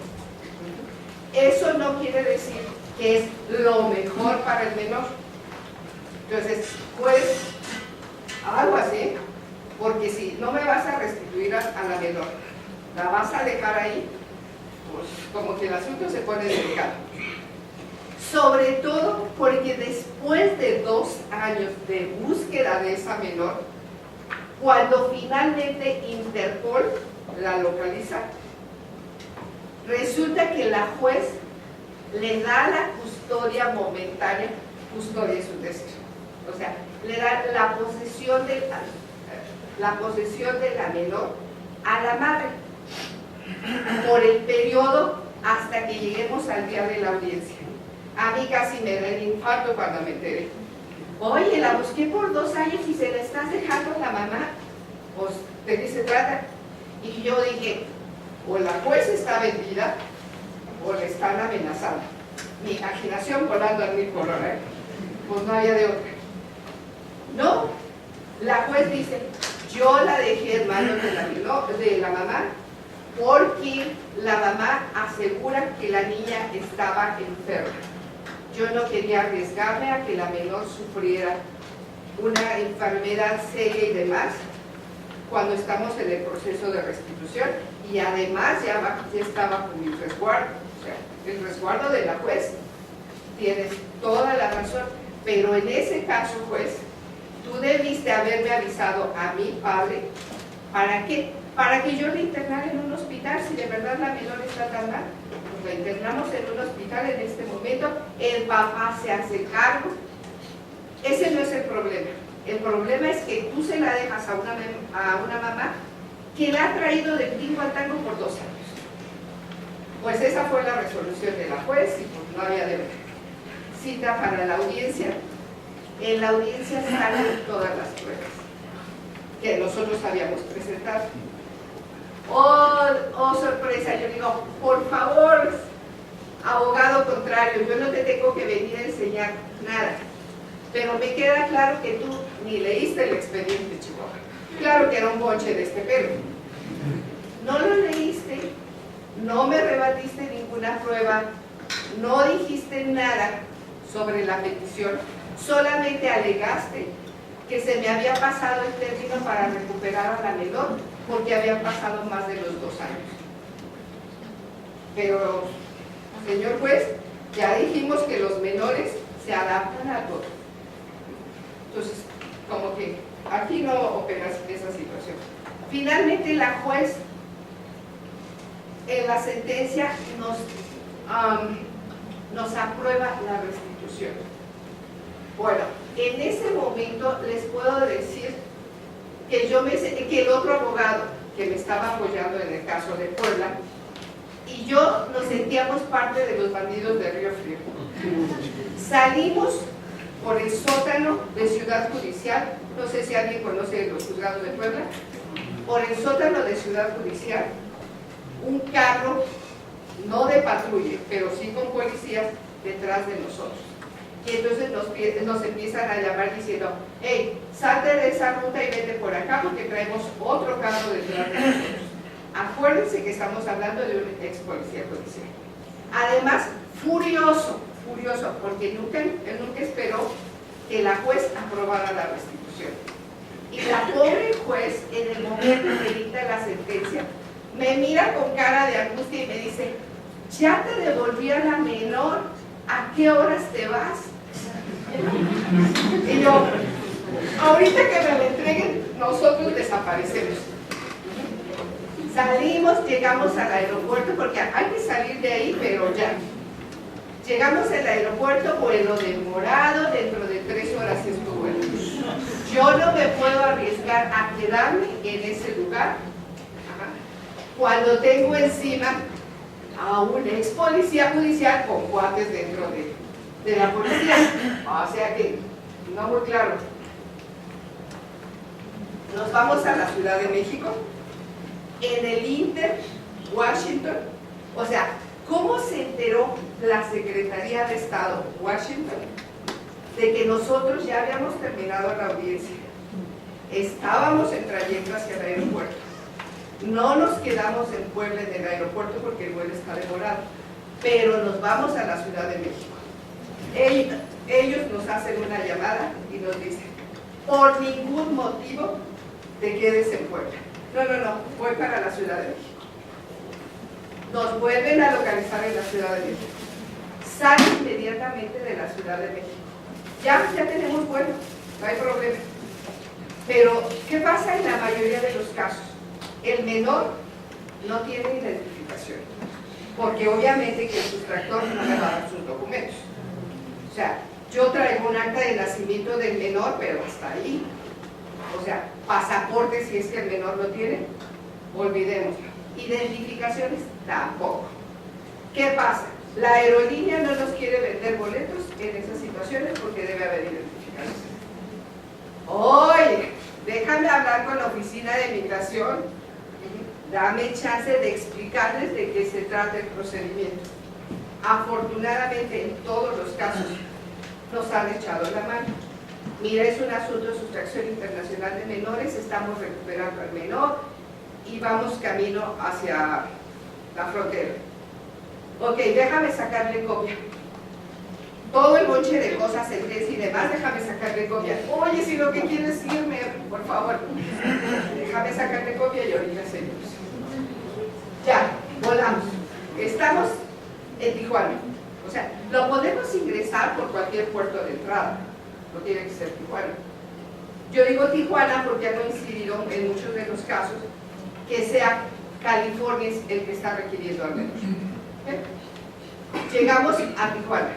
Eso no quiere decir que es lo mejor para el menor. Entonces, pues, algo así, porque si no me vas a restituir a la menor, la vas a dejar ahí, pues como que el asunto se pone delicado. Sobre todo porque después de 2 años de búsqueda de esa menor, cuando finalmente Interpol la localiza, resulta que la juez le da la custodia momentánea, custodia es un decir, o sea, le da la posesión de la menor a la madre por el periodo hasta que lleguemos al día de la audiencia. A mí casi me da el infarto cuando me enteré. Oye, la busqué por 2 años y se la estás dejando a la mamá. Pues, ¿de qué se trata? Y yo dije, o la juez está vendida o le están amenazando. Mi imaginación volando a 1000 por hora, pues no había de otra. No, la juez dice, yo la dejé en manos de la mamá porque la mamá asegura que la niña estaba enferma. Yo no quería arriesgarme a que la menor sufriera una enfermedad seria y demás cuando estamos en el proceso de restitución, y además ya estaba con mi resguardo, o sea, el resguardo de la juez. Tienes toda la razón, pero en ese caso, juez, tú debiste haberme avisado a mi padre. ¿Para qué? Para que yo la internara en un hospital. Si de verdad la menor está tan mal, pues la internamos en un hospital en este momento, el papá se hace cargo. Ese no es el problema. El problema es que tú se la dejas a una mamá que la ha traído del tingo al tango por 2 años. Pues esa fue la resolución de la juez y pues no había de ver. Cita para la audiencia. En la audiencia salen todas las pruebas que nosotros habíamos presentado. Oh, sorpresa, yo digo, por favor, abogado contrario, yo no te tengo que venir a enseñar nada, pero me queda claro que tú ni leíste el expediente, Chihuahua. Claro que era un bonche de este perro. No lo leíste, no me rebatiste ninguna prueba, no dijiste nada sobre la petición, solamente alegaste que se me había pasado el término para recuperar a la menor porque habían pasado más de los 2 años. Pero, señor juez, Ya dijimos que los menores se adaptan a todo. Entonces, como que aquí no opera esa situación. Finalmente, la juez en la sentencia nos aprueba la restitución. Bueno, en ese momento les puedo decir que que el otro abogado que me estaba apoyando en el caso de Puebla y yo nos sentíamos parte de los bandidos de Río Frío. Salimos por el sótano de Ciudad Judicial, no sé si alguien conoce los juzgados de Puebla, por el sótano de Ciudad Judicial, un carro, no de patrulla, pero sí con policías detrás de nosotros. Y entonces nos empiezan a llamar diciendo, hey, salte de esa ruta y vete por acá porque traemos otro carro detrás de nosotros. Acuérdense que estamos hablando de un ex policía judicial. Además, furioso, porque él nunca esperó que la juez aprobara la restitución. Y la pobre juez, en el momento que dicta la sentencia, me mira con cara de angustia y me dice, ya te devolví a la menor, ¿a qué horas te vas? Y yo, ahorita que me la entreguen, nosotros desaparecemos. Salimos, llegamos al aeropuerto, porque hay que salir de ahí, pero ya. Llegamos al aeropuerto, vuelo demorado, dentro de 3 horas es tu vuelo. Yo no me puedo arriesgar a quedarme en ese lugar cuando tengo encima a un ex policía judicial con cuates dentro de la policía. O sea que, no muy claro. Nos vamos a la Ciudad de México, en el Inter, Washington. O sea, ¿cómo se enteró la Secretaría de Estado, Washington, de que nosotros ya habíamos terminado la audiencia? Estábamos en trayecto hacia el aeropuerto. No nos quedamos en Puebla en el aeropuerto porque el vuelo está demorado, pero nos vamos a la Ciudad de México. Ellos nos hacen una llamada y nos dicen, por ningún motivo te quedes en Puebla. No, voy para la Ciudad de México. Nos vuelven a localizar en la Ciudad de México. Sale inmediatamente de la Ciudad de México. Ya tenemos vuelo, no hay problema. Pero, ¿qué pasa en la mayoría de los casos? El menor no tiene identificación, porque obviamente que el sustractor no me va a dar sus documentos. O sea, yo traigo un acta de nacimiento del menor, pero hasta ahí. O sea, pasaporte si es que el menor lo tiene, olvidémoslo. Identificaciones tampoco. ¿Qué pasa? La aerolínea no nos quiere vender boletos en esas situaciones porque debe haber identificaciones. Oye, déjame hablar con la oficina de migración, dame chance de explicarles de qué se trata el procedimiento. Afortunadamente en todos los casos nos han echado la mano. Mira, es un asunto de sustracción internacional de menores, estamos recuperando al menor y vamos camino hacia la frontera. Ok, déjame sacarle copia. Todo el bonche de cosas, sentencia y demás, déjame sacarle copia. Oye, si lo que quieres irme, por favor, déjame sacarle copia y ahorita seguimos. Ya, volamos. Estamos en Tijuana. O sea, lo podemos ingresar por cualquier puerto de entrada. No tiene que ser Tijuana. Yo digo Tijuana porque ha coincidido en muchos de los casos que sea California el que está requiriendo al menos. Llegamos a Tijuana.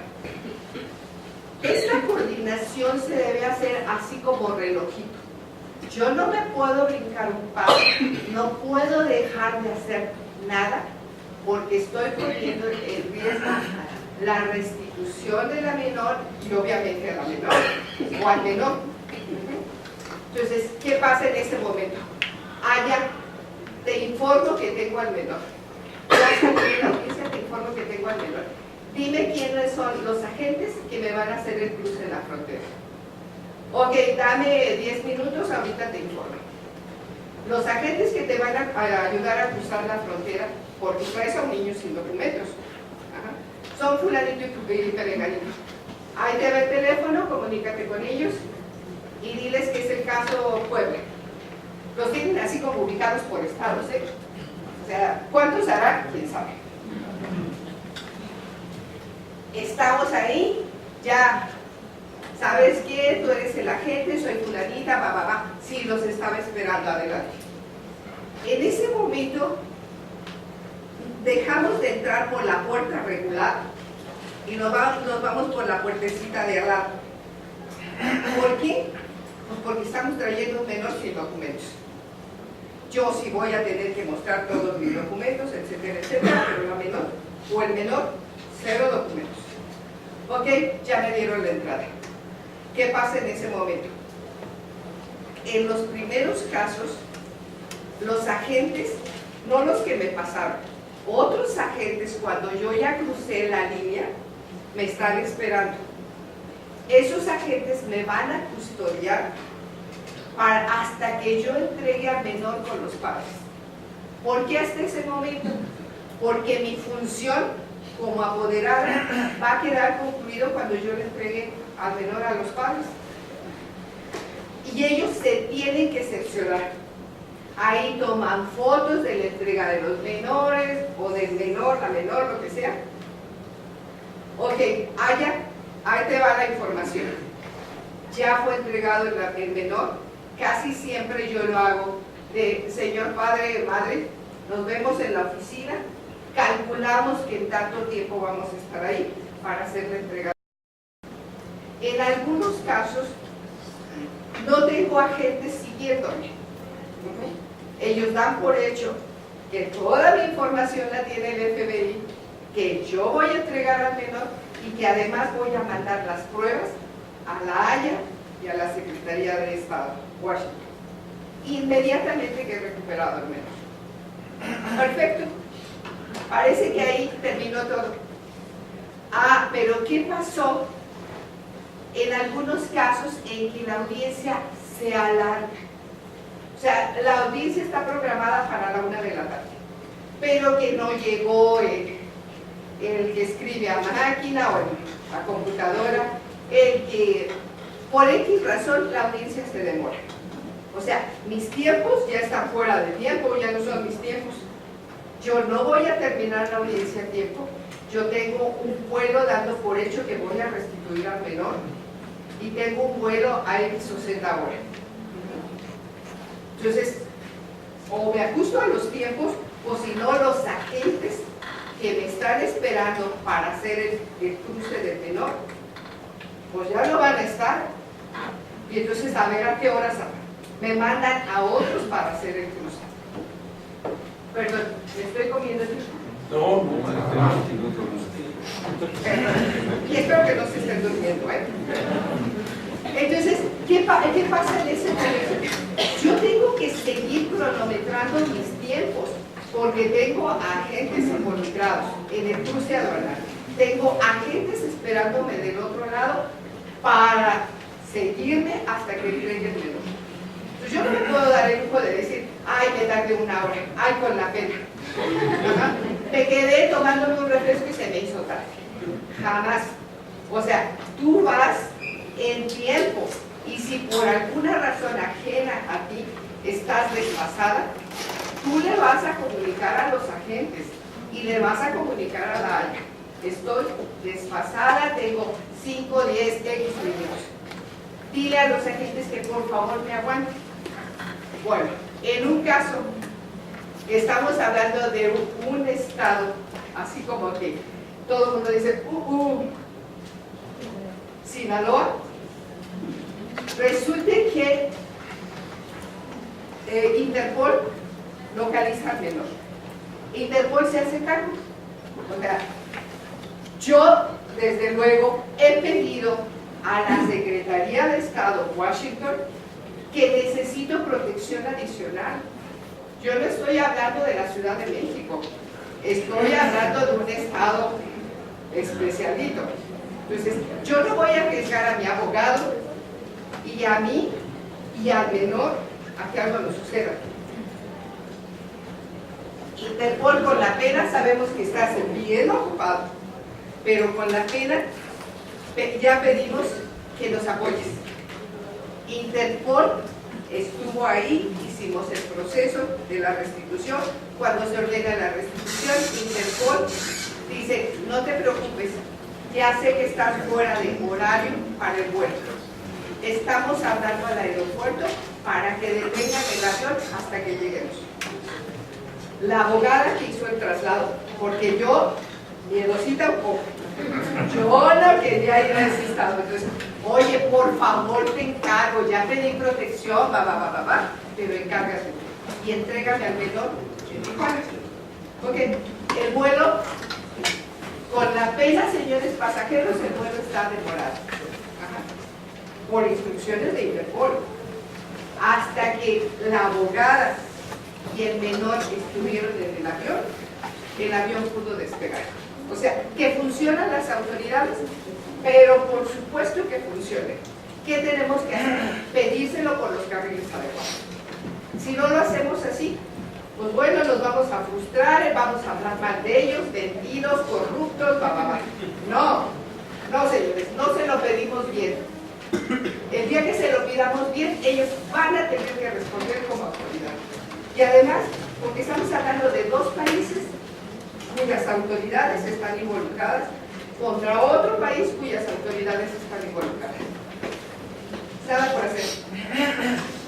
Esta coordinación se debe hacer así como relojito. Yo no me puedo brincar un paso, no puedo dejar de hacer nada porque estoy corriendo el riesgo, la restitución de la menor y obviamente a la menor o al menor. Entonces, ¿qué pasa en ese momento? Te informo que tengo al menor. Ya salí de la audiencia, te informo que tengo al menor. Dime quiénes son los agentes que me van a hacer el cruce en la frontera. Ok, dame 10 minutos, ahorita te informo. Los agentes que te van a ayudar a cruzar la frontera, porque traes a un niño sin documentos, son fulanito y perenganito. Ahí te ve el teléfono, comunícate con ellos y diles que es el caso Puebla. Los tienen así como ubicados por estados, ¿eh? O sea, ¿cuántos hará? ¿Quién sabe? estamos ahí, ya, ¿sabes qué? Tú eres el agente, soy fulanita, va. Sí, los estaba esperando, adelante. En ese momento, dejamos de entrar por la puerta regular y nos vamos por la puertecita de al lado. ¿Por qué? Pues porque estamos trayendo un menor sin documentos. Yo sí voy a tener que mostrar todos mis documentos, etcétera, etcétera, pero la menor, o el menor, 0 documentos. Ok, ya me dieron la entrada. ¿Qué pasa en ese momento? En los primeros casos, los agentes, no los que me pasaron, otros agentes, cuando yo ya crucé la línea, me están esperando. Esos agentes me van a custodiar hasta que yo entregue al menor con los padres. ¿Por qué hasta ese momento? Porque mi función como apoderada va a quedar concluido cuando yo le entregue al menor a los padres. Y ellos se tienen que cerciorar. Ahí toman fotos de la entrega de los menores o del menor, la menor, lo que sea. Ok, ahí te va la información. Ya fue entregado el menor. Casi siempre yo lo hago de señor padre, madre, nos vemos en la oficina, calculamos que en tanto tiempo vamos a estar ahí para hacer la entrega. En algunos casos no tengo agentes siguiéndome. Ellos dan por hecho que toda mi información la tiene el FBI, que yo voy a entregar al menor y que además voy a mandar las pruebas a la Haya y a la Secretaría de Estado, Washington. Inmediatamente que he recuperado al menor. Perfecto. Parece que ahí terminó todo. Pero ¿qué pasó en algunos casos en que la audiencia se alarga? O sea, la audiencia está programada para la 1 de la tarde, pero que no llegó el que escribe a máquina o a computadora, el que por X razón la audiencia se demora. O sea, mis tiempos ya están fuera de tiempo, ya no son mis tiempos. Yo no voy a terminar la audiencia a tiempo. Yo tengo un vuelo dando por hecho que voy a restituir al menor y tengo un vuelo a X o Z hora. Entonces, o me ajusto a los tiempos, o si no, los agentes que me están esperando para hacer el cruce del menor, pues ya no van a estar. Y entonces, a ver a qué horas me mandan a otros para hacer el cruce. Perdón, ¿me estoy comiendo el tiempo? No. Y espero que no se estén durmiendo, ¿eh? Entonces, ¿qué pasa en ese momento? Yo tengo que seguir cronometrando mis tiempos porque tengo agentes involucrados en el cruce aduanal. Tengo agentes esperándome del otro lado para seguirme hasta que entregue el menor. Entonces, yo no me puedo dar el lujo de decir, ay, me tardé 1 hora, ay, con la pena. Ajá. Me quedé tomándome un refresco y se me hizo tarde. Jamás. O sea, tú vas en tiempo, y si por alguna razón ajena a ti estás desfasada, tú le vas a comunicar a los agentes y le vas a comunicar a la Haya. Estoy desfasada, tengo 5, 10, X minutos. Dile a los agentes que por favor me aguanten. Bueno, en un caso, estamos hablando de un estado, así como que todo el mundo dice, Sinaloa. Resulta que Interpol localiza al menor. Interpol se hace cargo. O sea, yo, desde luego, he pedido a la Secretaría de Estado, Washington, que necesito protección adicional. Yo no estoy hablando de la Ciudad de México, estoy hablando de un estado especialito. Entonces, yo no voy a arriesgar a mi abogado y a mí y al menor a que algo nos suceda. Interpol, con la pena sabemos que estás bien ocupado, pero con la pena ya pedimos que nos apoyes. Interpol estuvo ahí, hicimos el proceso de la restitución. Cuando se ordena la restitución, Interpol dice, no te preocupes, Ya sé que estás fuera de horario para el vuelo. Estamos hablando al aeropuerto para que detengan el avión hasta que lleguemos. La abogada que hizo el traslado, porque yo, miedosita un poco, yo no quería ir a ese estado. Entonces, oye, por favor, te encargo, ya pedí protección, pero encárgate y entrégame al menor en Tijuana. Porque el vuelo, con la pena, señores pasajeros, el vuelo está demorado. Ajá. Por instrucciones de Interpol. Hasta que la abogada y el menor estuvieron en el avión pudo despegar. O sea, que funcionan las autoridades, pero por supuesto que funcionen. ¿Qué tenemos que hacer? Pedírselo por los carriles adecuados. Si no lo hacemos así, pues bueno, nos vamos a frustrar, vamos a hablar mal de ellos, vendidos, corruptos, No, señores, no se lo pedimos bien. El día que se lo pidamos bien, ellos van a tener que responder como autoridad. Y además, porque estamos hablando de dos países cuyas autoridades están involucradas contra otro país cuyas autoridades están involucradas. Nada por hacer.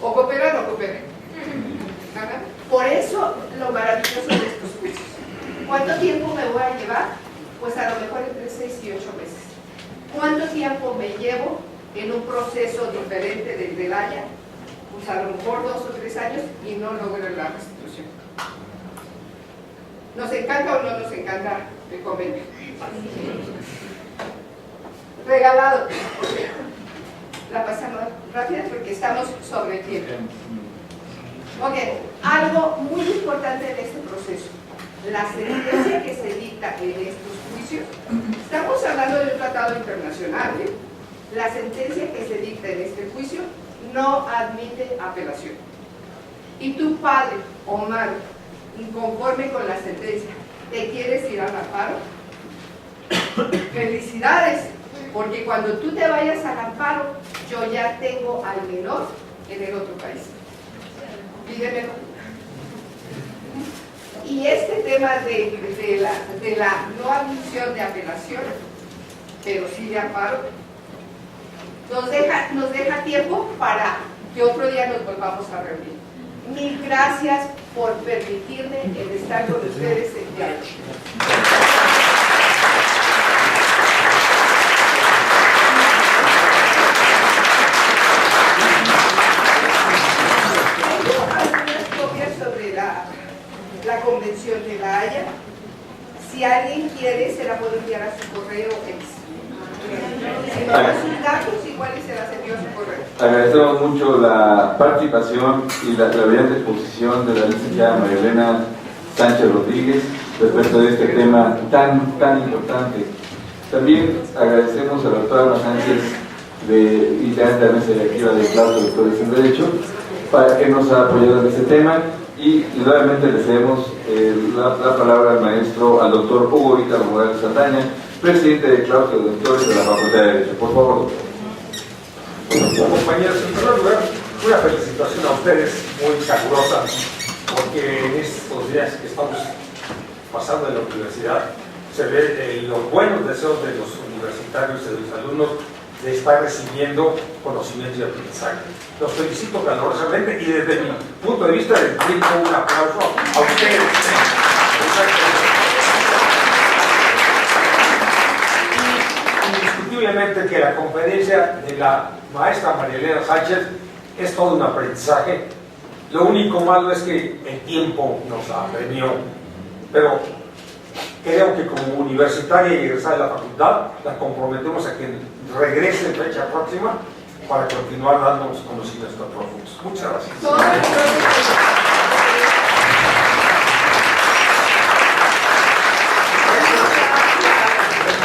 O cooperan o cooperan. Por eso lo maravilloso de estos juicios. ¿Cuánto tiempo me voy a llevar? Pues a lo mejor entre 6 y 8 meses. ¿Cuánto tiempo me llevo en un proceso diferente del de Haya? Pues a lo mejor 2 o 3 años y no logro la restitución. ¿Nos encanta o no nos encanta el convenio? Regalado. La pasamos rápida porque estamos sobre el tiempo. Ok, algo muy importante de este proceso. La sentencia que se dicta en estos juicios, estamos hablando de un tratado internacional, ¿eh? La sentencia que se dicta en este juicio no admite apelación. Y tu padre o madre, inconforme con la sentencia, ¿te quieres ir al amparo? ¡Felicidades! Porque cuando tú te vayas al amparo, yo ya tengo al menor en el otro país. Pídemelo. Y este tema de la no admisión de apelación, pero sí de amparo, nos deja tiempo para que otro día nos volvamos a reunir. Mil gracias por permitirme el estar con ustedes el día de hoy. La convención de La Haya. Si alguien quiere, se la puede enviar a su correo ex. Si no da sus datos, igual se las envió a su correo. Agradecemos mucho la participación y la brillante exposición de la licenciada María Elena Sánchez Rodríguez respecto de este tema tan importante. También agradecemos a la doctora Ana Sánchez, integrante de la mesa directiva de Claustro de Doctores en Derecho, para que nos ha apoyado en este tema. Y nuevamente le cedemos la palabra al doctor Hugo Ítalo Morales Saldaña, presidente de Claustro de Doctores de la Facultad de Derecho. Por favor, doctor. Compañeros, en primer lugar, una felicitación a ustedes muy calurosa, porque en estos días que estamos pasando en la universidad se ve los buenos deseos de los universitarios y de los alumnos de estar recibiendo conocimiento y aprendizaje. Los felicito calurosamente y desde mi punto de vista les brindo un aplauso a ustedes. Indiscutiblemente que la conferencia de la maestra María Elena Sánchez es todo un aprendizaje. Lo único malo es que el tiempo nos apremió, pero creo que como universitaria y egresada de la facultad la comprometemos a que regrese en fecha próxima para continuar dándonos conocimientos tan profundos. Muchas gracias.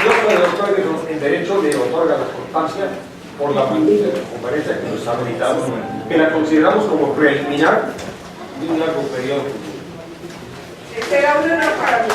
Yo como doctor en Derecho le otorga la constancia por la magnitud de la conferencia que nos ha brindado, que la consideramos como preliminar de un largo periodo futuro. Será un honor para mí.